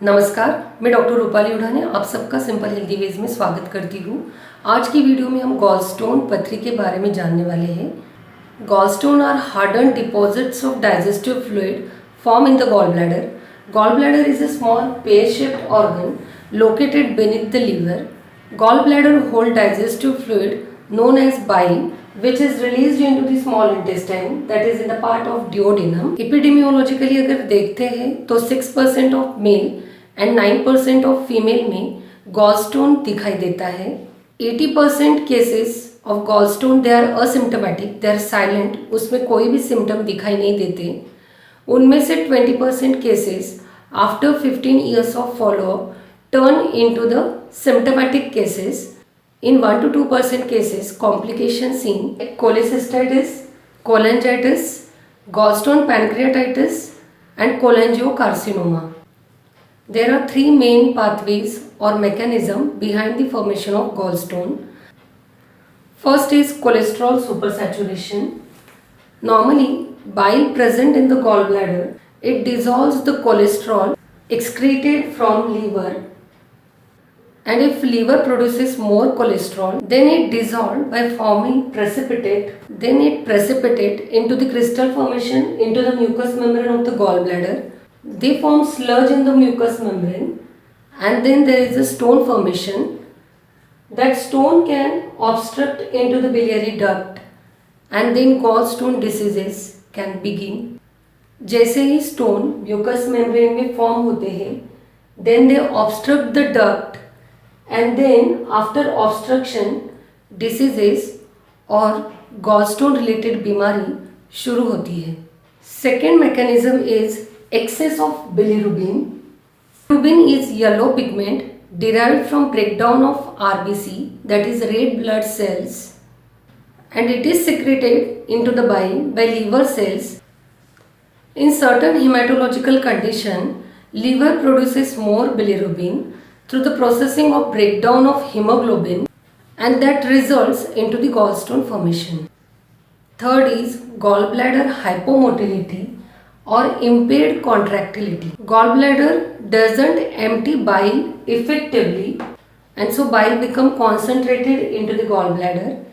नमस्कार, मैं डॉक्टर रूपाली उड़ाने आप सबका सिंपल हेल्दी वेज में स्वागत करती हूँ। आज की वीडियो में हम गॉलस्टोन पथरी के बारे में जानने वाले हैं। Gallstone are hardened deposits of digestive fluid form in the gallbladder. Gallbladder is a small pear-shaped organ located beneath the liver. Gallbladder hold digestive fluid known as bile, which is released into the small intestine, that is in the part of duodenum. Epidemiologically अगर देखते हैं तो 6% of male and 9% of female में gallstone दिखाई देता है। 80% cases of gallstone they are asymptomatic, they are silent, उसमें कोई भी सिम्टम दिखाई नहीं देते। उनमें से 20% cases after 15 years of follow up turn into the symptomatic cases. In 1 to 2% cases complication seen cholecystitis, cholangitis, gallstone pancreatitis and cholangiocarcinoma. There are three main pathways or mechanism behind the formation of gallstone. First is cholesterol supersaturation. Normally, bile present in the gallbladder, it dissolves the cholesterol excreted from liver. And if liver produces more cholesterol, then it dissolved by forming precipitate. Then it precipitate into the crystal formation into the mucous membrane of the gallbladder. They form sludge in the mucous membrane, and then there is a stone formation. That stone can obstruct into the biliary duct, and then gallstone diseases can begin. जैसे ही stone mucous membrane में form होते हैं, then they obstruct the duct, and then after obstruction diseases और gallstone related बीमारी शुरू होती है. Second mechanism is excess of bilirubin. Bilirubin is yellow pigment derived from breakdown of RBC, that is red blood cells, and it is secreted into the bile by liver cells. In certain hematological condition, liver produces more bilirubin through the processing of breakdown of hemoglobin, and that results into the gallstone formation. Third is gallbladder hypomotility or impaired contractility. Gallbladder doesn't empty bile effectively, and so bile become concentrated into the gallbladder,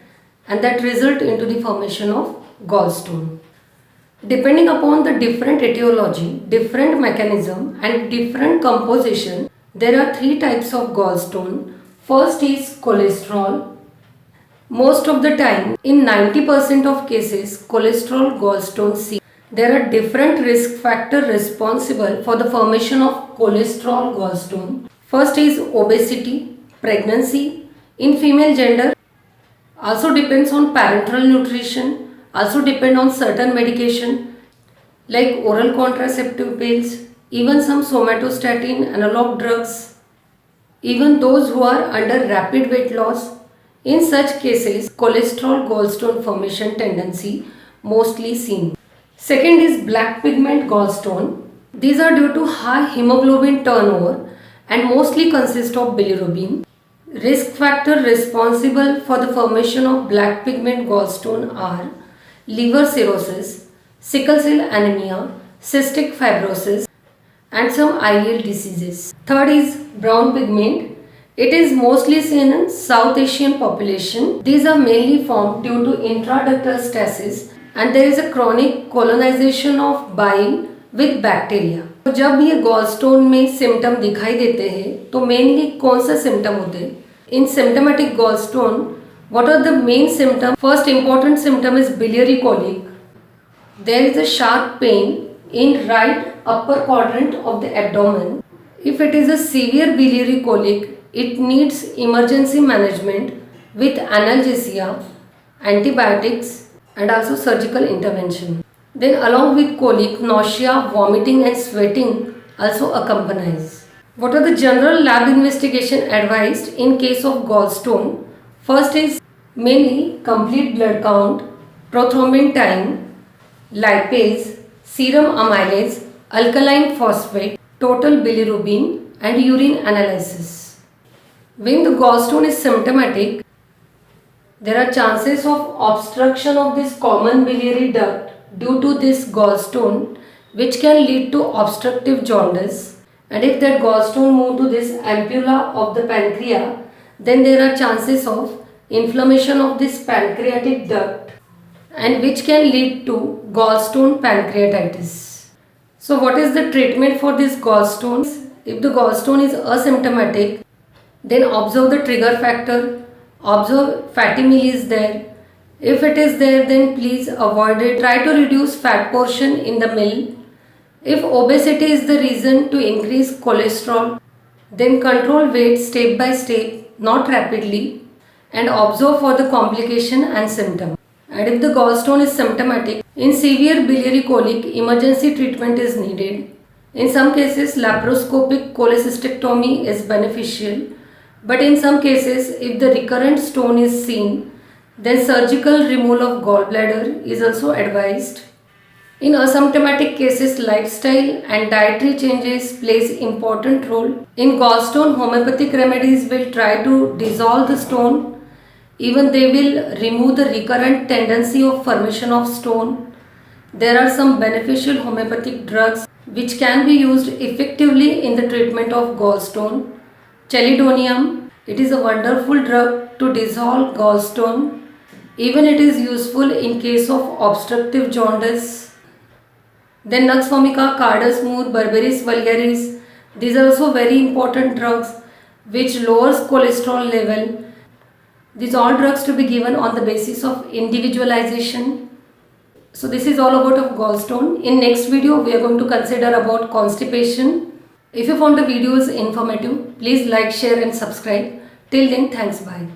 and that result into the formation of gallstone. Depending upon the different etiology, different mechanism and different composition, there are three types of gallstone. First is cholesterol. Most of the time, in 90% of cases, cholesterol gallstone see. There are different risk factors responsible for the formation of cholesterol gallstone. First is obesity, pregnancy, in female gender, also depends on parenteral nutrition, also depend on certain medication like oral contraceptive pills, even some somatostatin analog drugs, even those who are under rapid weight loss. In such cases, cholesterol gallstone formation tendency mostly seen. Second is black pigment gallstone. These are due to high hemoglobin turnover and mostly consist of bilirubin. Risk factor responsible for the formation of black pigment gallstone are liver cirrhosis, sickle cell anemia, cystic fibrosis, and some ileal diseases. Third is brown pigment. It is mostly seen in South Asian population. These are mainly formed due to intraductal stasis, and there is a chronic colonization of bile with bacteria. तो जब ये gallstone में symptom दिखाई देते हैं तो mainly कौन सा सिम्टम होते हैं? In symptomatic gallstone, what are the main symptoms? First important symptom is biliary colic. There is a sharp pain in right upper quadrant of the abdomen. If it is a severe biliary colic, it needs emergency management with analgesia, antibiotics, and also surgical intervention. Then along with colic, nausea, vomiting and sweating also accompanies. What are the general lab investigation advised in case of gallstone? First is mainly complete blood count, prothrombin time, lipase, serum amylase, alkaline phosphate, total bilirubin and urine analysis. When the gallstone is symptomatic, there are chances of obstruction of this common biliary duct due to this gallstone, which can lead to obstructive jaundice, And if that gallstone move to this ampulla of the pancreas, then there are chances of inflammation of this pancreatic duct, and which can lead to gallstone pancreatitis. So what is the treatment for this gallstones? If the gallstone is asymptomatic, then observe the trigger factor, observe fatty meal is there. If it is there, then please avoid it. Try to reduce fat portion in the meal. If obesity is the reason to increase cholesterol, then control weight step by step, not rapidly, and observe for the complication and symptom. And if the gallstone is symptomatic, in severe biliary colic, emergency treatment is needed. In some cases, laparoscopic cholecystectomy is beneficial, but in some cases, if the recurrent stone is seen, then surgical removal of gallbladder is also advised. In asymptomatic cases, lifestyle and dietary changes plays important role. In gallstone, homeopathic remedies will try to dissolve the stone. Even they will remove the recurrent tendency of formation of stone. There are some beneficial homeopathic drugs which can be used effectively in the treatment of gallstone. Chelidonium, it is a wonderful drug to dissolve gallstone. Even it is useful in case of obstructive jaundice. Then Nux vomica, Carda smooth, Berberis vulgaris. These are also very important drugs which lowers cholesterol level. These all drugs to be given on the basis of individualization. So this is all about of gallstone. In next video we are going to consider about constipation. If you found the videos informative, please like, share and subscribe. Till then, thanks, bye.